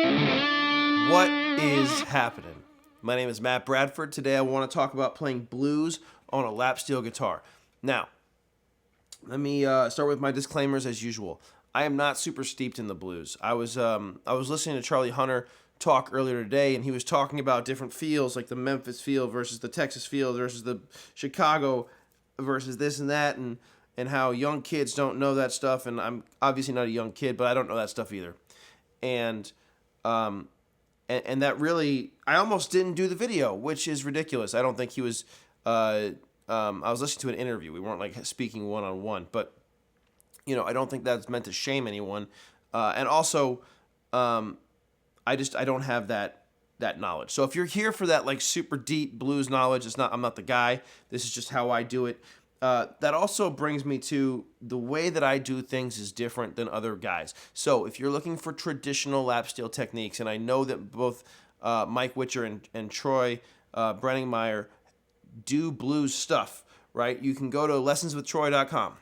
What is happening? My name is Matt Bradford. Today I want to talk about playing blues on a lap steel guitar. Now, let me start with my disclaimers as usual. I am not super steeped in the blues. I was listening to Charlie Hunter talk earlier today, and he was talking about different feels, like the Memphis feel versus the Texas feel versus the Chicago versus this and that, and how young kids don't know that stuff. And I'm obviously not a young kid, but I don't know that stuff either. And that really, I almost didn't do the video, which is ridiculous. I don't think he was. I was listening to an interview. We weren't like speaking one-on-one, but I don't think that's meant to shame anyone. And also, I don't have that knowledge. So if you're here for that like super deep blues knowledge, I'm not the guy. This is just how I do it. That also brings me to the way that I do things is different than other guys. So if you're looking for traditional lap steel techniques, and I know that both Mike Witcher and Troy Brenningmeyer do blues stuff, right? You can go to lessonswithtroy.com,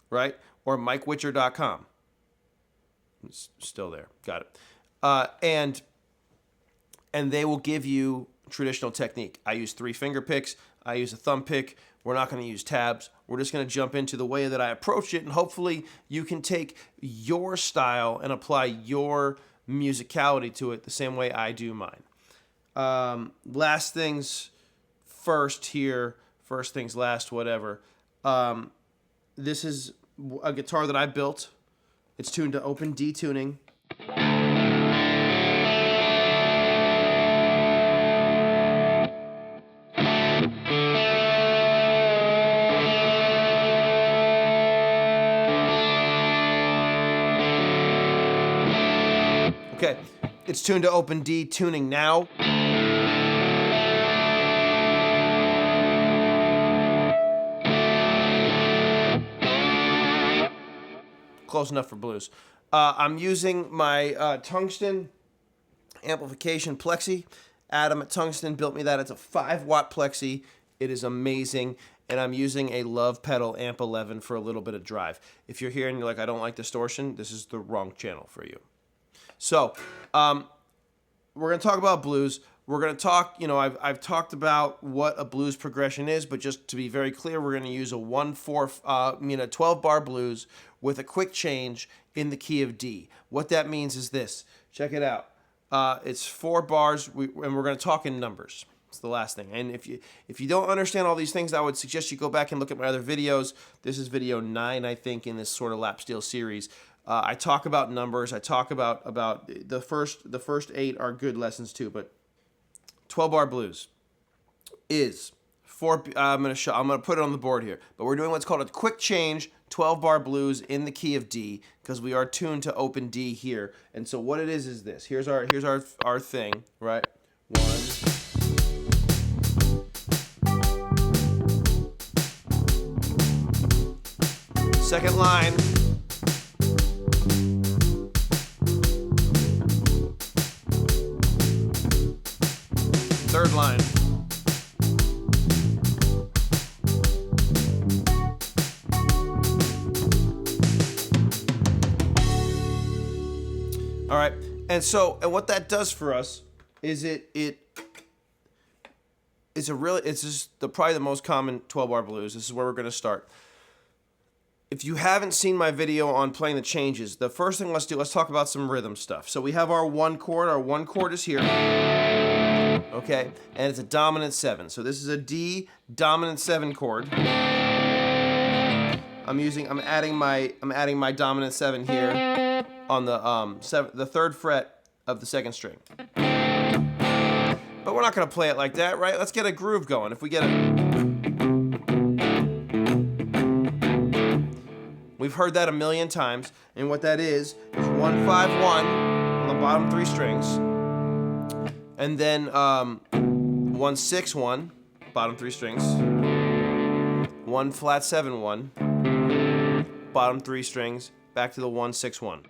right? Or mikewitcher.com. It's still there. Got it. And they will give you traditional technique. I use 3 Fingerpicks. I use a Thumbpick. We're not going to use tabs. We're just going to jump into the way that I approach it, and hopefully you can take your style and apply your musicality to it the same way I do mine. Last things first here, first things last, whatever. This is a guitar that I built. It's tuned to open D tuning. Okay, it's tuned to open D tuning now. Close enough for blues. I'm using my Tungsten amplification Plexi. Adam at Tungsten built me that. It's a 5-watt Plexi. It is amazing. And I'm using a Love Pedal Amp 11 for a little bit of drive. If you're here and you're like, I don't like distortion, this is the wrong channel for you. So, we're going to talk about blues. We're going to talk, I've talked about what a blues progression is, but just to be very clear, we're going to use a 12-bar blues with a quick change in the key of D. What that means is this. Check it out. It's 4 bars, and we're going to talk in numbers. It's the last thing. And if you don't understand all these things, I would suggest you go back and look at my other videos. This is video 9, I think, in this sort of lap steel series. I talk about numbers. I talk about the first 8 are good lessons too, but 12-bar blues is 4. I'm gonna put it on the board here, but we're doing what's called a quick change 12-bar blues in the key of D because we are tuned to open D here. And so what it is this. Here's our thing, right? 1. Second line. Third line. All right, and what that does for us is it's just probably the most common 12-bar blues. This is where we're going to start. If you haven't seen my video on playing the changes, the first thing let's talk about some rhythm stuff. So we have our 1 chord. Our 1 chord is here. Okay, and it's a dominant 7. So this is a D dominant 7 chord. I'm adding my dominant 7 here on the 3rd fret of the 2nd string. But we're not going to play it like that, right? Let's get a groove going. If we get we've heard that a million times, and what that is 1 5 1 on the bottom 3 strings. And then 1 6 1, bottom 3 strings. 1 flat 7 1, bottom 3 strings, back to the 1 6 1.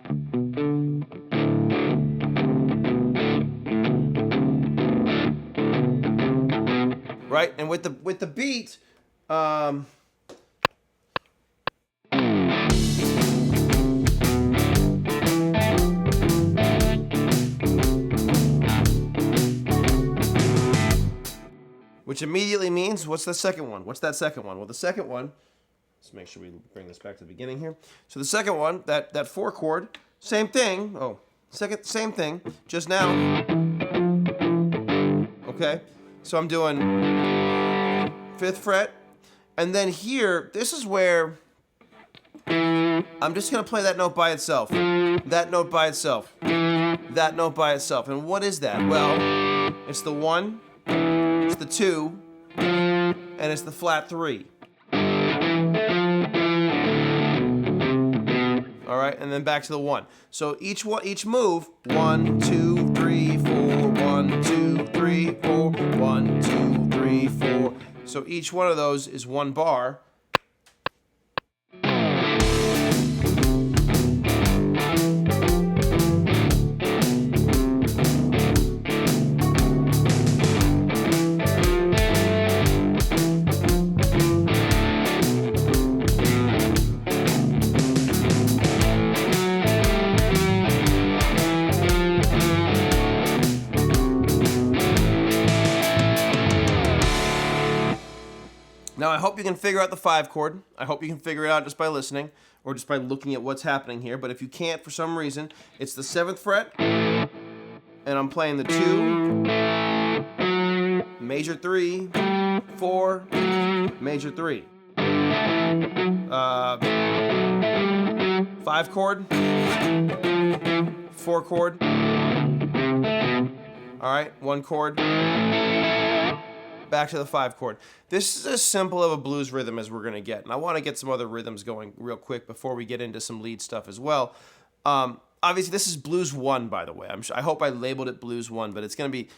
Right? And with the beat, which immediately means, what's the second one? What's that second one? Well, the second one, let's make sure we bring this back to the beginning here. So the second one, that 4 chord, same thing. Oh, same thing, just now. Okay, so I'm doing 5th fret, and then here, this is where I'm just gonna play that note by itself. That note by itself. That note by itself. And what is that? Well, it's the 1, it's the 2, and it's the flat 3. All right, and then back to the 1. So each move, 1, 2, 3, 4, 1, 2, 3, 4, 1, 2, 3, 4. So each one of those is 1 bar. Now, I hope you can figure out the 5 chord. I hope you can figure it out just by listening or just by looking at what's happening here. But if you can't for some reason, it's the 7th fret, and I'm playing the 2, major 3, 4, major 3. 5 chord, 4 chord. All right, 1 chord. Back to the 5 chord. This is as simple of a blues rhythm as we're going to get. And I want to get some other rhythms going real quick before we get into some lead stuff as well. Obviously, this is blues 1, by the way. I hope I labeled it blues 1, but it's going to be,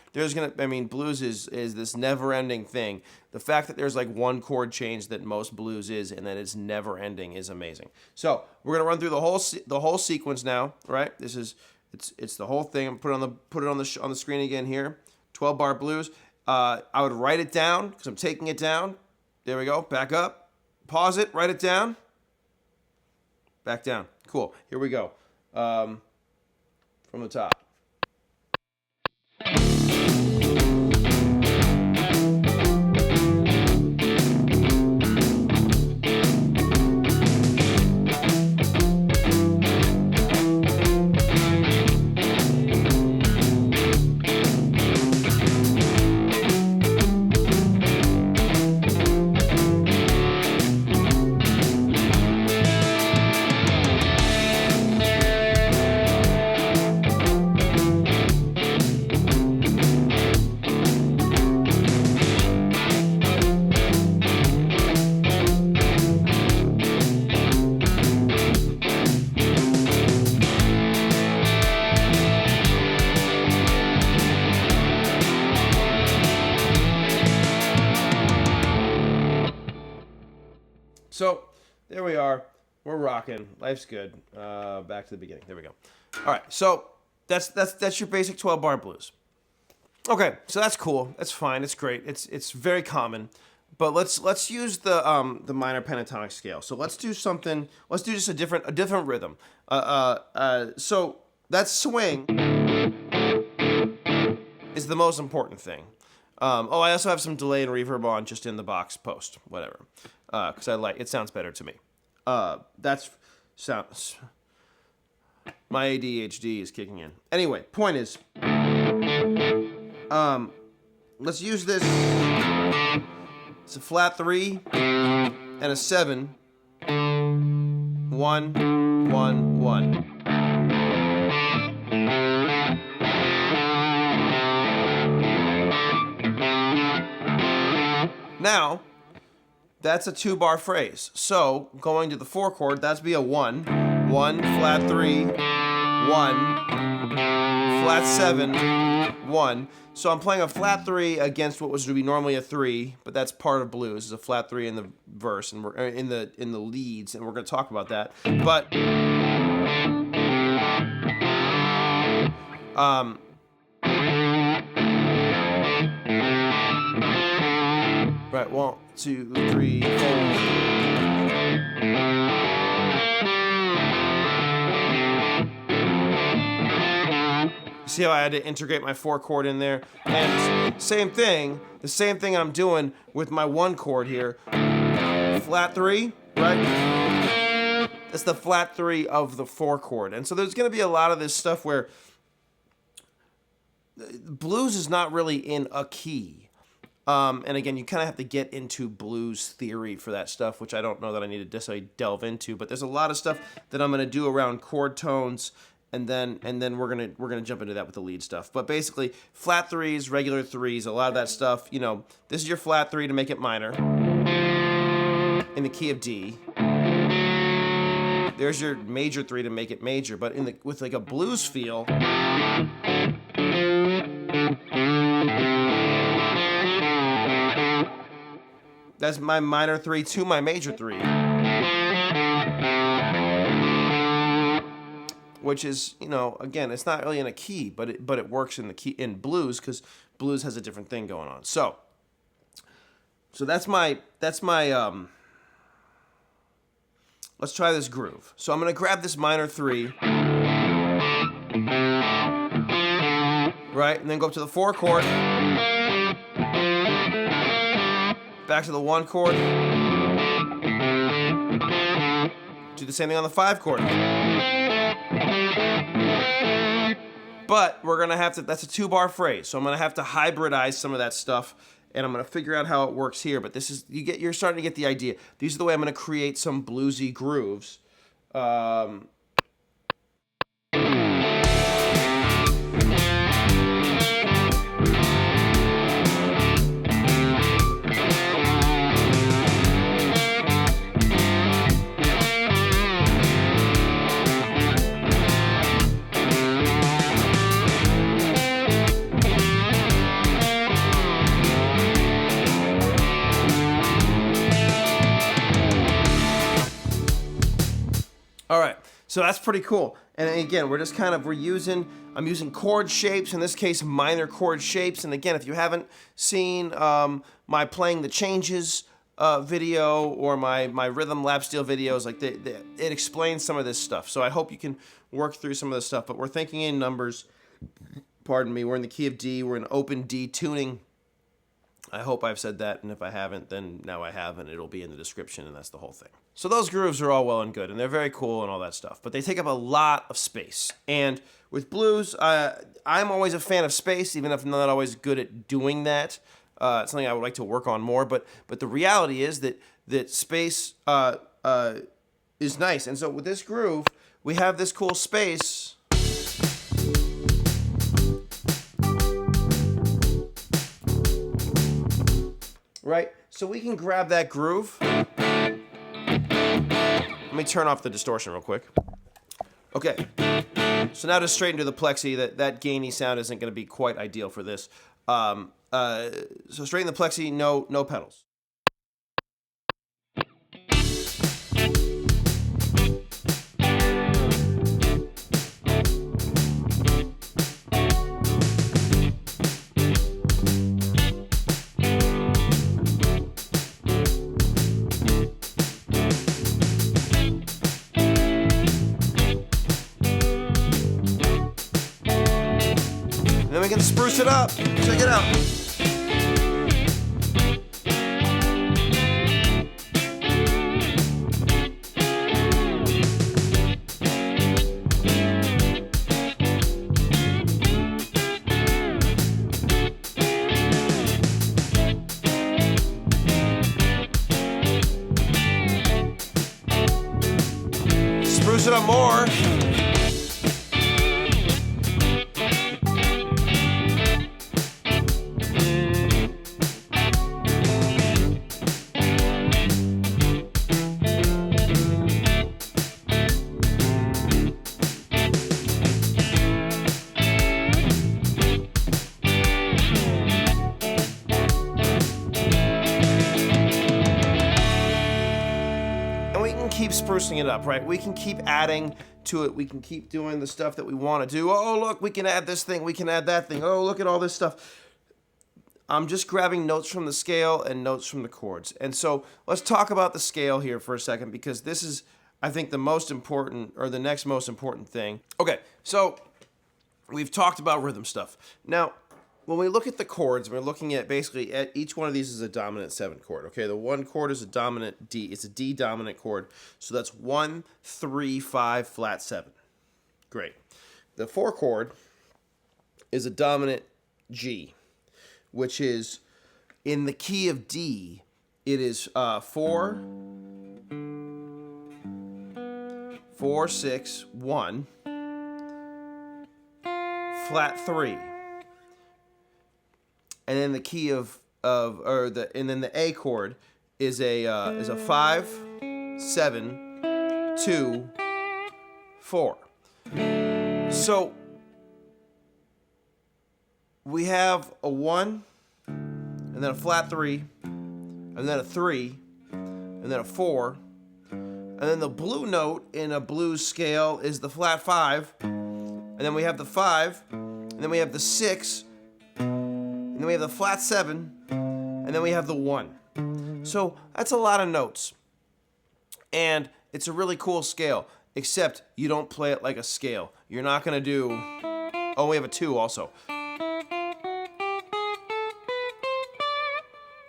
blues is this never-ending thing. The fact that there's like 1 chord change that most blues is, and that it's never-ending is amazing. So we're going to run through the whole sequence now, right? It's the whole thing. I'm put it on the screen again here. 12-bar blues. I would write it down because I'm taking it down. There we go. Back up. Pause it. Write it down. Back down. Cool. Here we go. From the top. So there we are. We're rocking. Life's good. Back to the beginning. There we go. All right. So that's your basic 12-bar blues. Okay. So that's cool. That's fine. It's great. It's very common. But let's use the minor pentatonic scale. So let's do something. Let's do just a different rhythm. So that swing is the most important thing. I also have some delay and reverb on just in the box post, whatever, because it sounds better to me. That's sounds. My ADHD is kicking in. Anyway, point is, let's use this. It's a flat 3 and a 7. 1, 1, 1. Now, that's a 2-bar phrase. So, going to the 4 chord, that's be a 1, 1, flat 3, 1, flat 7, 1. So I'm playing a flat 3 against what would be normally a 3, but that's part of blues. It's a flat 3 in the verse and we're in the leads, and we're going to talk about that. But right, 1, 2, 3, 4. You see how I had to integrate my 4 chord in there? And same thing, the same thing I'm doing with my 1 chord here. Flat 3, right? That's the flat 3 of the 4 chord. And so there's gonna be a lot of this stuff where blues is not really in a key. And again, you kind of have to get into blues theory for that stuff, which I don't know that I need to necessarily delve into, but there's a lot of stuff that I'm gonna do around chord tones, and then we're gonna jump into that with the lead stuff. But basically, flat 3s, regular 3s, a lot of that stuff, you know, this is your flat 3 to make it minor in the key of D. There's your major 3 to make it major, but with like a blues feel, that's my minor 3 to my major 3. Which is, you know, again, it's not really in a key, but it works in the key in blues, because blues has a different thing going on. So that's my let's try this groove. So I'm gonna grab this minor 3, right, and then go up to the 4 chord, back to the 1 chord, do the same thing on the 5 chord. But we're gonna have to, that's a 2-bar phrase, so I'm gonna have to hybridize some of that stuff, and I'm gonna figure out how it works here. But this is, you're starting to get the idea. These are the way I'm gonna create some bluesy grooves. All right, so that's pretty cool. And again, we're just kind of, I'm using chord shapes, in this case, minor chord shapes. And again, if you haven't seen my Playing the Changes video or my rhythm lap steel videos, like it explains some of this stuff. So I hope you can work through some of this stuff, but we're thinking in numbers, pardon me, we're in the key of D, we're in open D tuning. I hope I've said that, and if I haven't, then now I have, and it'll be in the description, and that's the whole thing. So those grooves are all well and good, and they're very cool and all that stuff, but they take up a lot of space. And with blues, I'm always a fan of space, even if I'm not always good at doing that. It's something I would like to work on more, but the reality is that space is nice. And so with this groove, we have this cool space. Right? So we can grab that groove. Let me turn off the distortion real quick. Okay. So now to straighten to the Plexi, that gainy sound isn't going to be quite ideal for this. So straighten the Plexi, no pedals. Then we can spruce it up. Check it out. Spruce it up more. Keep sprucing it up, right? We can keep adding to it. We can keep doing the stuff that we want to do. Oh, look, we can add this thing. We can add that thing. Oh, look at all this stuff. I'm just grabbing notes from the scale and notes from the chords. And so let's talk about the scale here for a second, because this is, I think, the most important, or the next most important thing. Okay, so we've talked about rhythm stuff. Now, when we look at the chords, we're looking at basically at each one of these is a dominant 7 chord. Okay, the 1 chord is a dominant D. It's a D dominant chord. So that's 1, 3, 5, flat 7. Great. The 4 chord is a dominant G, which is in the key of D. It is 4, 4, 6, 1, flat 3. And then the key and then the A chord is a 5, 7, 2, 4. So we have a 1, and then a flat 3, and then a 3, and then a 4, and then the blue note in a blues scale is the flat 5, and then we have the 5, and then we have the 6, and then we have the flat 7, and then we have the 1. So that's a lot of notes. And it's a really cool scale, except you don't play it like a scale. You're not going to do... Oh, we have a 2 also.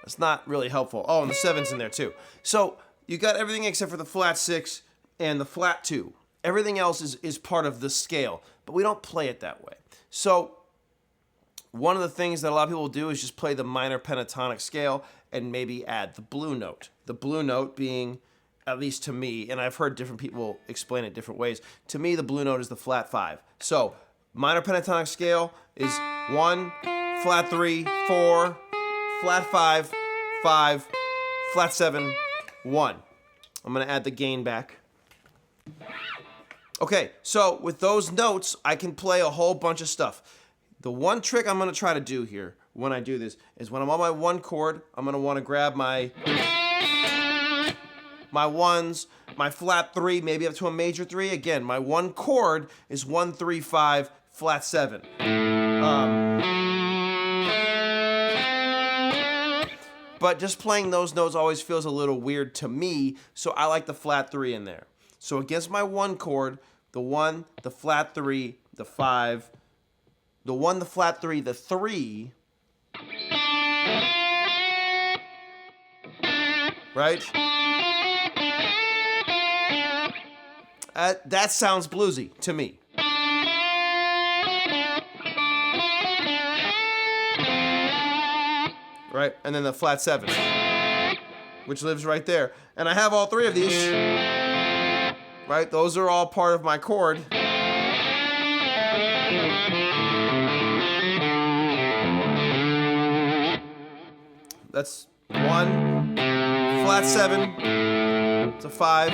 That's not really helpful. Oh, and the 7's in there too. So you got everything except for the flat 6 and the flat 2. Everything else is part of the scale, but we don't play it that way. So one of the things that a lot of people do is just play the minor pentatonic scale and maybe add the blue note. The blue note being, at least to me, and I've heard different people explain it different ways, to me the blue note is the flat 5. So minor pentatonic scale is 1, flat 3, 4, flat 5, 5, flat 7, 1. I'm going to add the gain back. Okay, so with those notes, I can play a whole bunch of stuff. The one trick I'm going to try to do here when I do this is when I'm on my 1 chord, I'm going to want to grab my 1s, my flat 3, maybe up to a major 3. Again, my 1 chord is 1, 3, 5, flat 7. But just playing those notes always feels a little weird to me, so I like the flat 3 in there. So against my 1 chord, the 1, the flat 3, the 5, the 1, the flat 3, the 3, right? That sounds bluesy to me. Right? And then the flat 7, which lives right there. And I have all 3 of these. Right? Those are all part of my chord. That's 1, flat 7, it's a 5,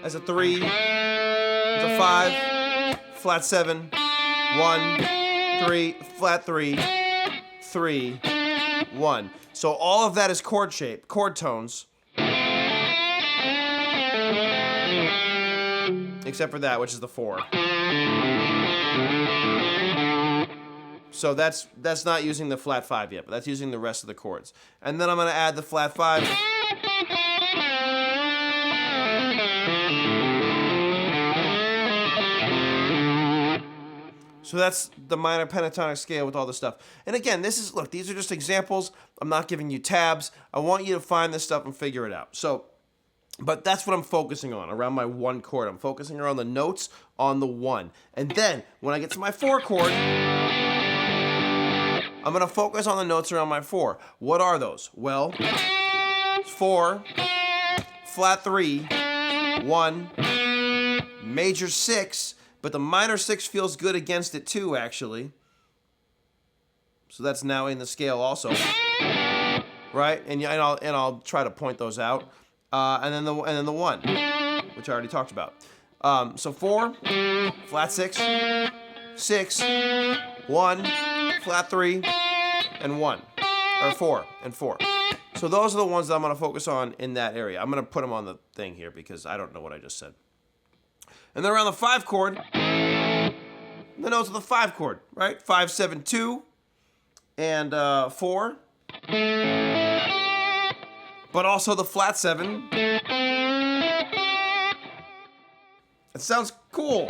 that's a 3, it's a 5, flat 7, 1, 3, flat 3, 3, 1. So all of that is chord shape, chord tones. Except for that, which is the 4. So that's not using the flat 5 yet, but that's using the rest of the chords. And then I'm going to add the flat 5. So that's the minor pentatonic scale with all the stuff. And again, look, these are just examples. I'm not giving you tabs. I want you to find this stuff and figure it out. So, but that's what I'm focusing on around my 1 chord. I'm focusing around the notes on the 1. And then when I get to my 4 chord, I'm going to focus on the notes around my 4. What are those? Well, 4, flat 3, 1, major 6, but the minor 6 feels good against it too, actually. So that's now in the scale also. Right? And I'll try to point those out. And then the 1, which I already talked about. So 4, flat 6, 6, 1, flat 3, and 1, or 4, and 4. So those are the ones that I'm going to focus on in that area. I'm going to put them on the thing here because I don't know what I just said. And then around the 5 chord, the notes of the 5 chord, right? 5, 7, 2, and 4. But also the flat 7. It sounds cool.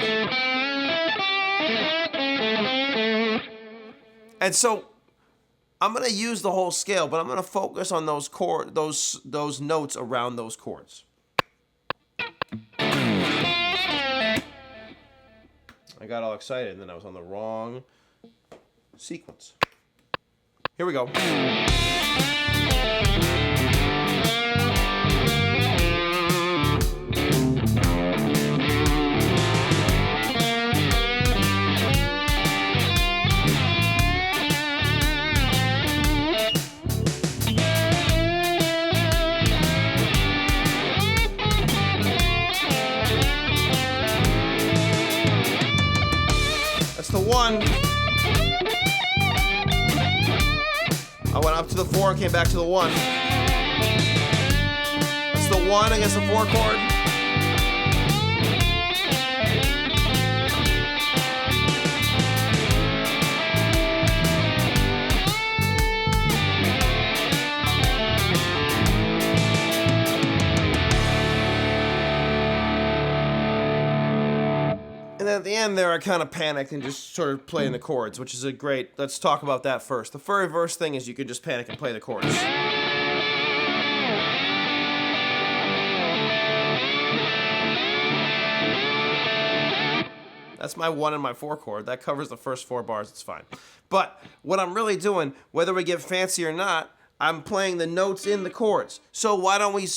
And so I'm going to use the whole scale, but I'm going to focus on those those notes around those chords. I got all excited and then I was on the wrong sequence. Here we go. The 1. I went up to the 4 and came back to the 1. That's the 1 against the 4 chord. And then at the end there, I kind of panicked and just sort of playing the chords, which is a great... Let's talk about that first. The very first thing is you can just panic and play the chords. That's my 1 and my 4 chord. That covers the first 4 bars. It's fine. But what I'm really doing, whether we get fancy or not, I'm playing the notes in the chords. So why don't we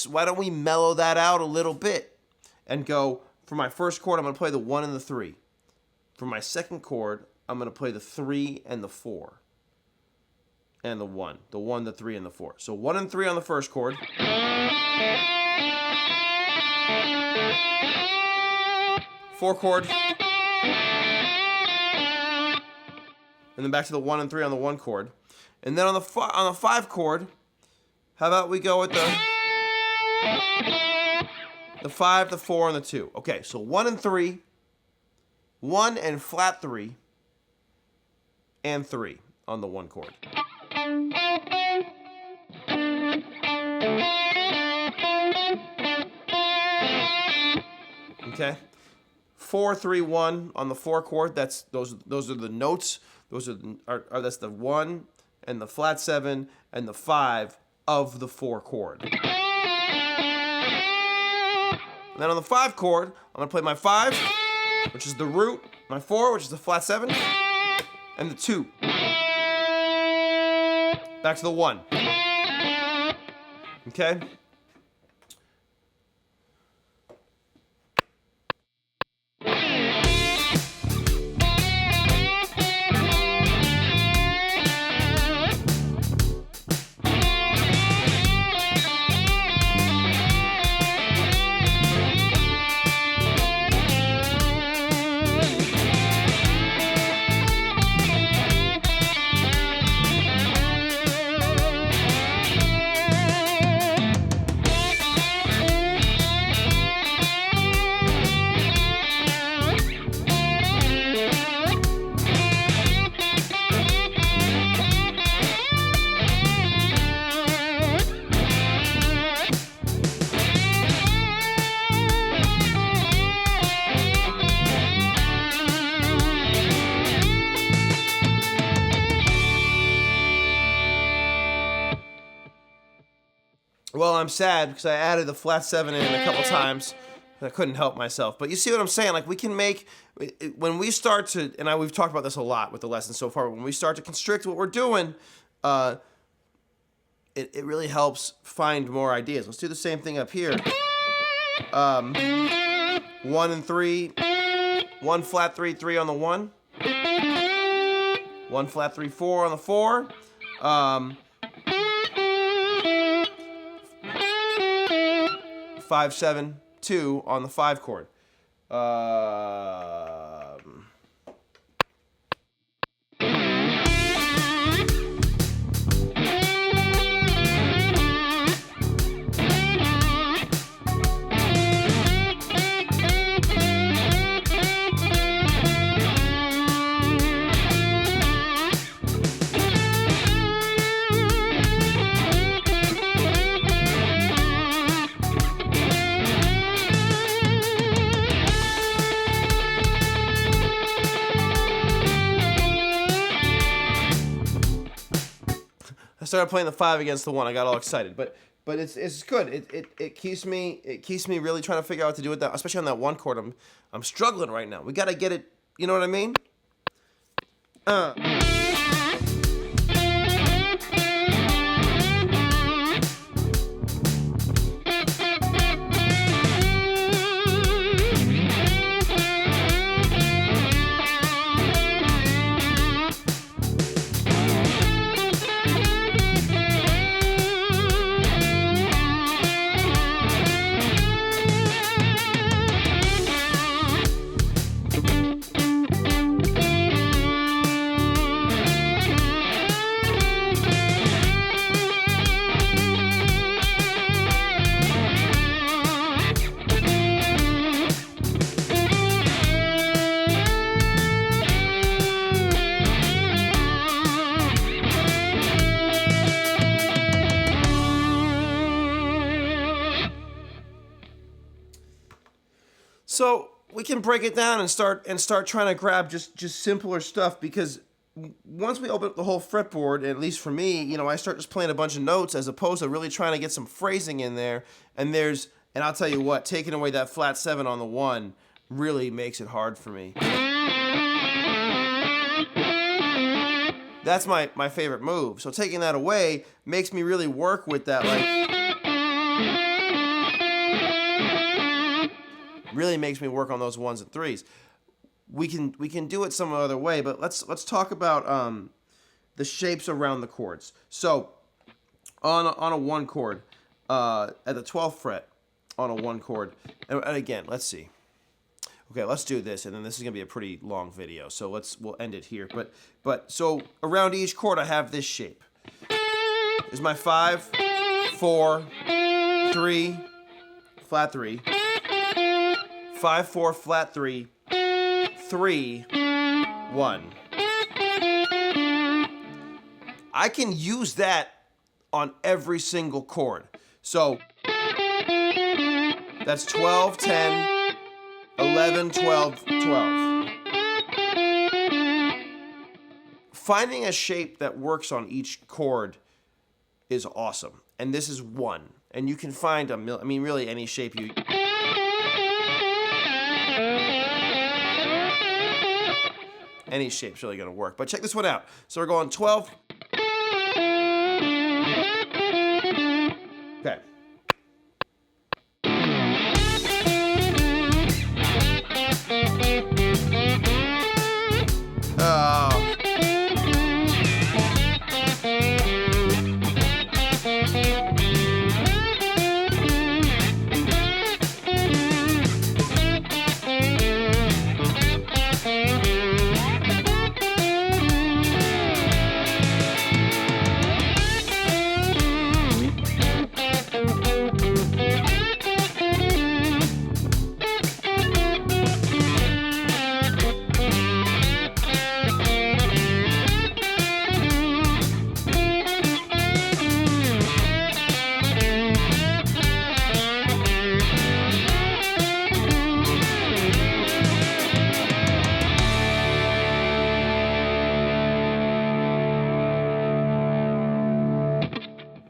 mellow that out a little bit and go... For my first chord, I'm going to play the 1 and the 3. For my second chord, I'm going to play the 3 and the 4. And the 1. The 1, the 3, and the 4. So 1 and 3 on the first chord. 4 chord. And then back to the 1 and 3 on the 1 chord. And then on the 5 chord, how about we go with the 5, the 4, and the 2. Okay, so 1 and 3, 1 and flat 3, and 3 on the 1 chord. Okay, 4, 3, 1 on the 4 chord. Those are the notes. That's the 1 and the flat 7 and the 5 of the 4 chord. And then on the 5 chord, I'm going to play my 5, which is the root, my 4, which is the flat 7, and the 2. Back to the 1. Okay? Well, I'm sad because I added the flat 7 in a couple times. I couldn't help myself. But you see what I'm saying? Like, we can make, when we start to, and we've talked about this a lot with the lesson so far, when we start to constrict what we're doing, it really helps find more ideas. Let's do the same thing up here. 1 and 3, 1 flat 3, 3 on the 1. 1 flat 3, 4 on the 4. 5, 7, 2 on the 5 chord. started playing the 5 against the 1. I got all excited, but it's good. It keeps me really trying to figure out what to do with that, especially on that 1 chord. I'm struggling right now. We gotta get it. You know what I mean? So we can break it down and start trying to grab just simpler stuff, because once we open up the whole fretboard, at least for me, you know, I start just playing a bunch of notes as opposed to really trying to get some phrasing in there. And I'll tell you what, taking away that flat 7 on the 1 really makes it hard for me. That's my favorite move. So taking that away makes me really work with that, like, really makes me work on those 1s and 3s. We can do it some other way, but let's talk about the shapes around the chords. So on a 1 chord, at the 12th fret on a 1 chord, and again, let's see. Okay, let's do this, and then this is gonna be a pretty long video, so we'll end it here. But so around each chord, I have this shape. This is my 5, 4, 3, flat 3, 5, 4, flat 3, 3, 1. I can use that on every single chord. So that's 12, 10, 11, 12, 12. Finding a shape that works on each chord is awesome. And this is one. And you can find really any shape you... Any shape's really going to work. But check this one out. So we're going 12. Okay.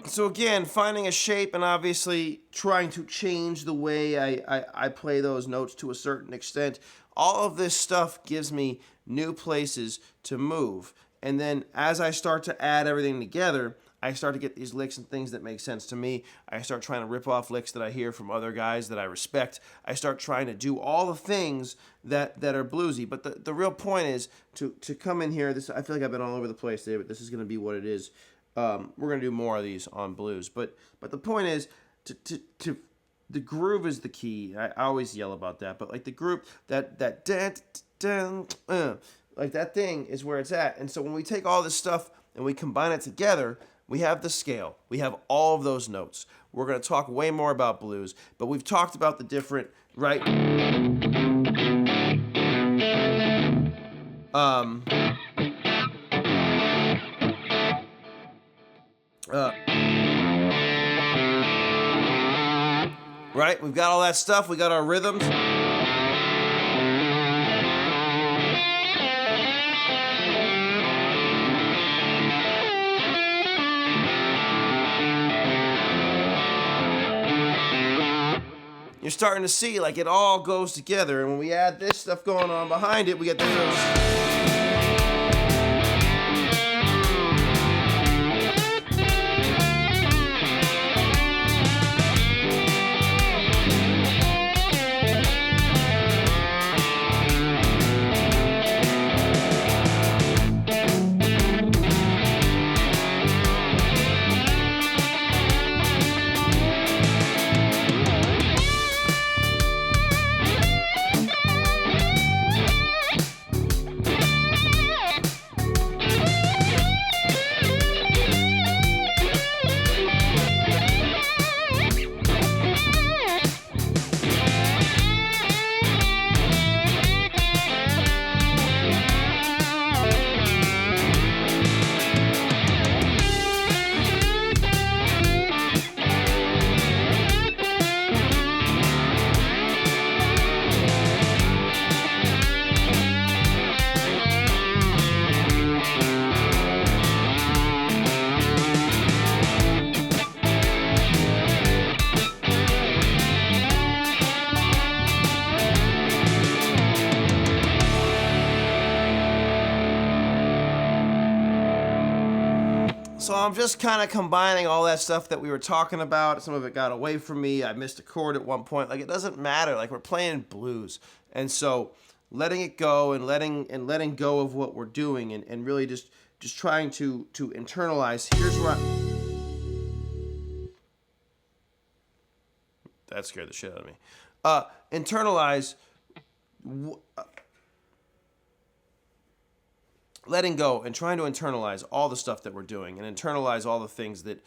So again, finding a shape and obviously trying to change the way I play those notes to a certain extent. All of this stuff gives me new places to move. And then as I start to add everything together, I start to get these licks and things that make sense to me. I start trying to rip off licks that I hear from other guys that I respect. I start trying to do all the things that are bluesy. But the real point is to come in here. I feel like I've been all over the place today, but this is going to be what it is. We're going to do more of these on blues. But the point is, the groove is the key. I always yell about that. But like the groove, that like that thing is where it's at. And so when we take all this stuff and we combine it together, we have the scale. We have all of those notes. We're going to talk way more about blues. But we've talked about the different, right? Right? We've got all that stuff. We got our rhythms. you're starting to see like it all goes together. And when we add this stuff going on behind it, we get the fills. So I'm just kind of combining all that stuff that we were talking about. Some of it got away from me. I missed a chord at one point. Like, it doesn't matter. Like, we're playing blues. And so letting it go and letting go of what we're doing and really just trying to internalize. Here's where that scared the shit out of me. Internalize letting go and trying to internalize all the stuff that we're doing and internalize all the things that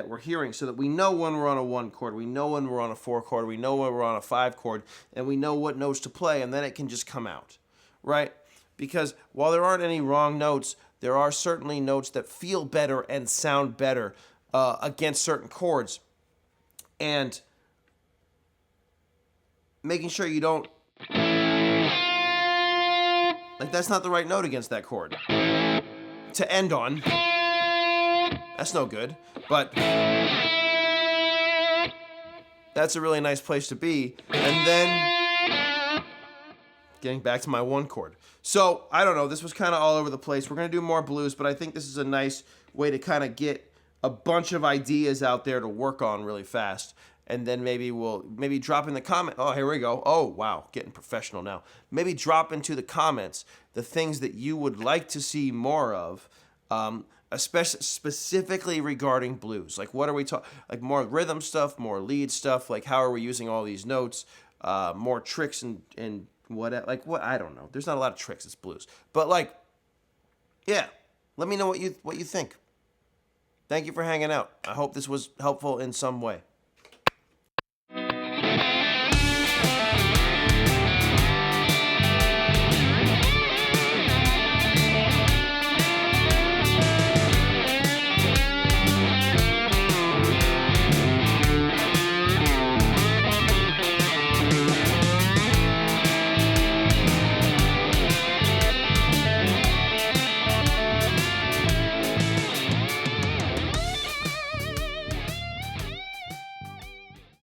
we're hearing, so that we know when we're on a 1 chord, we know when we're on a 4 chord, we know when we're on a 5 chord, and we know what notes to play, and then it can just come out, right? Because while there aren't any wrong notes, there are certainly notes that feel better and sound better against certain chords, and making sure you don't, like, that's not the right note against that chord to end on. That's no good. But that's a really nice place to be. And then getting back to my 1 chord. So, I don't know. This was kind of all over the place. We're going to do more blues, but I think this is a nice way to kind of get a bunch of ideas out there to work on really fast. And then maybe drop in the comment. Oh, here we go. Oh, wow, getting professional now. Maybe drop into the comments the things that you would like to see more of, especially specifically regarding blues. Like, what are we talking? Like, more rhythm stuff, more lead stuff. Like, how are we using all these notes? More tricks and what? Like, what? I don't know. There's not a lot of tricks. It's blues, but like, yeah. Let me know what you think. Thank you for hanging out. I hope this was helpful in some way.